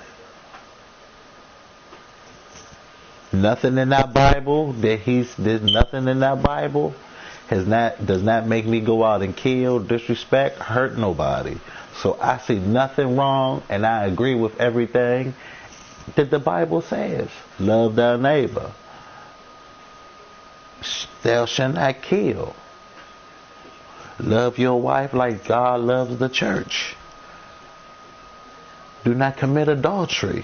Nothing in that Bible there's nothing in that Bible does not make me go out and kill, disrespect, hurt nobody. So I see nothing wrong, and I agree with everything that the Bible says. Love thy neighbor. Thou shalt not kill. Love your wife like God loves the church. Do not commit adultery.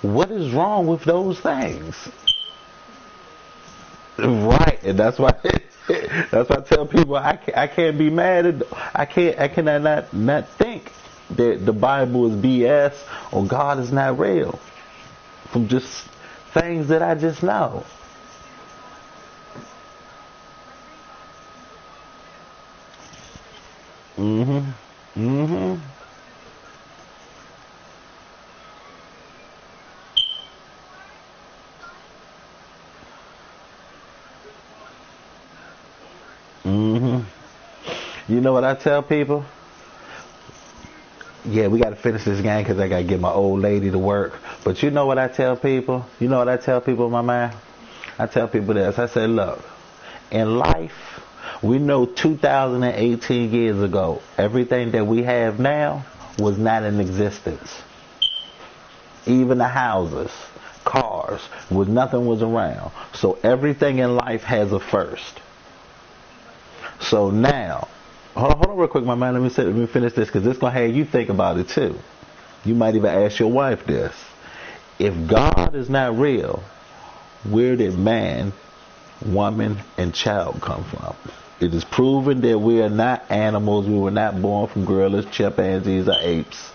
What is wrong with those things? Right, and that's why I tell people I can't be mad at I cannot not think that the Bible is BS or God is not real from just things that I just know. Mhm. Mhm. Mhm. You know what I tell people? Yeah, we got to finish this game because I got to get my old lady to work. But you know what I tell people? You know what I tell people, my man? I tell people this. I say, look, in life, we know 2018 years ago, everything that we have now was not in existence. Even the houses, cars, nothing was around. So everything in life has a first. So now, hold on real quick, my man. Let me finish this because this gonna have you think about it too. You might even ask your wife this: if God is not real, where did man, woman, and child come from? It is proven that we are not animals. We were not born from gorillas, chimpanzees, or apes.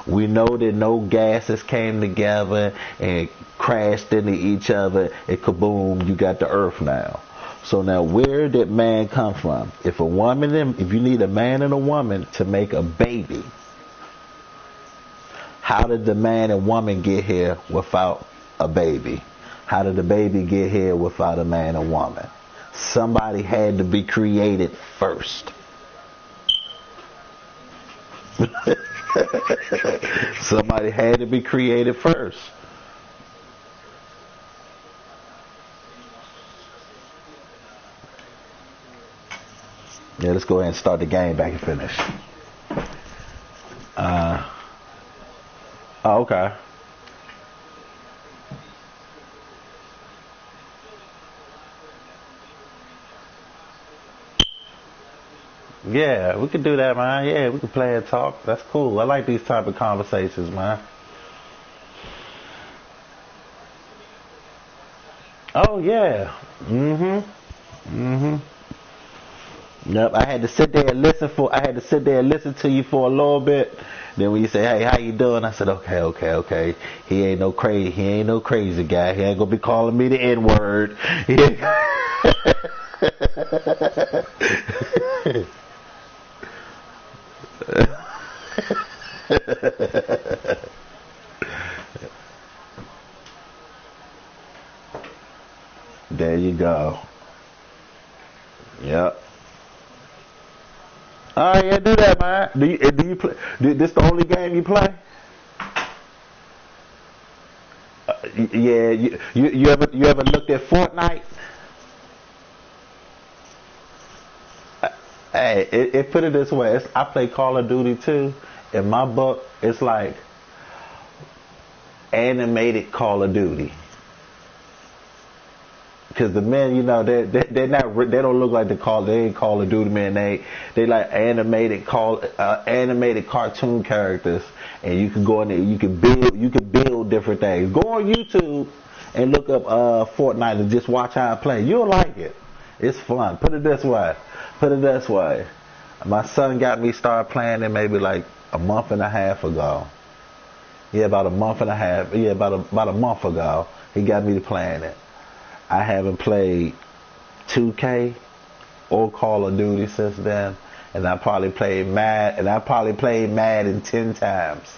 We know that no gases came together and crashed into each other and kaboom, you got the earth now. So now where did man come from? If you need a man and a woman to make a baby, how did the man and woman get here without a baby? How did the baby get here without a man and woman? Somebody had to be created first. Somebody had to be created first. Yeah, let's go ahead and start the game back and finish. Oh, okay. Yeah, we could do that, man. Yeah, we could play and talk. That's cool. I like these type of conversations, man. Oh yeah. Yep. I had to sit there and listen to you for a little bit. Then when you say, "Hey, how you doing?" I said, "Okay. He ain't no crazy guy. He ain't gonna be calling me the N-word." There you go. Yep. All right, yeah, do that, man. Do you play? This the only game you play? Yeah. You ever looked at Fortnite? Hey, it put it this way. I play Call of Duty too. In my book, it's like animated Call of Duty. Because the men, they're not, they don't look like they ain't Call of Duty men. They like animated cartoon characters, and you can go in there, you can build different things. Go on YouTube and look up Fortnite and just watch how I play. You'll like it. It's fun. Put it this way. My son got me started playing it maybe like a month and a half ago. Yeah, about a month and a half. Yeah, about a month ago, he got me to playing it. I haven't played 2K or Call of Duty since then, and I probably played Madden 10 times.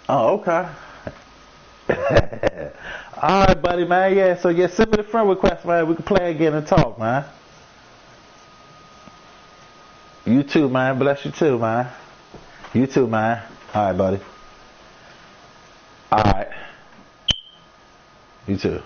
Oh, okay. All right, buddy, man. Yeah, so send me the friend request, man. We can play again and talk, man. You too, man. Bless you too, man. You too, man. All right, buddy. All right. You too.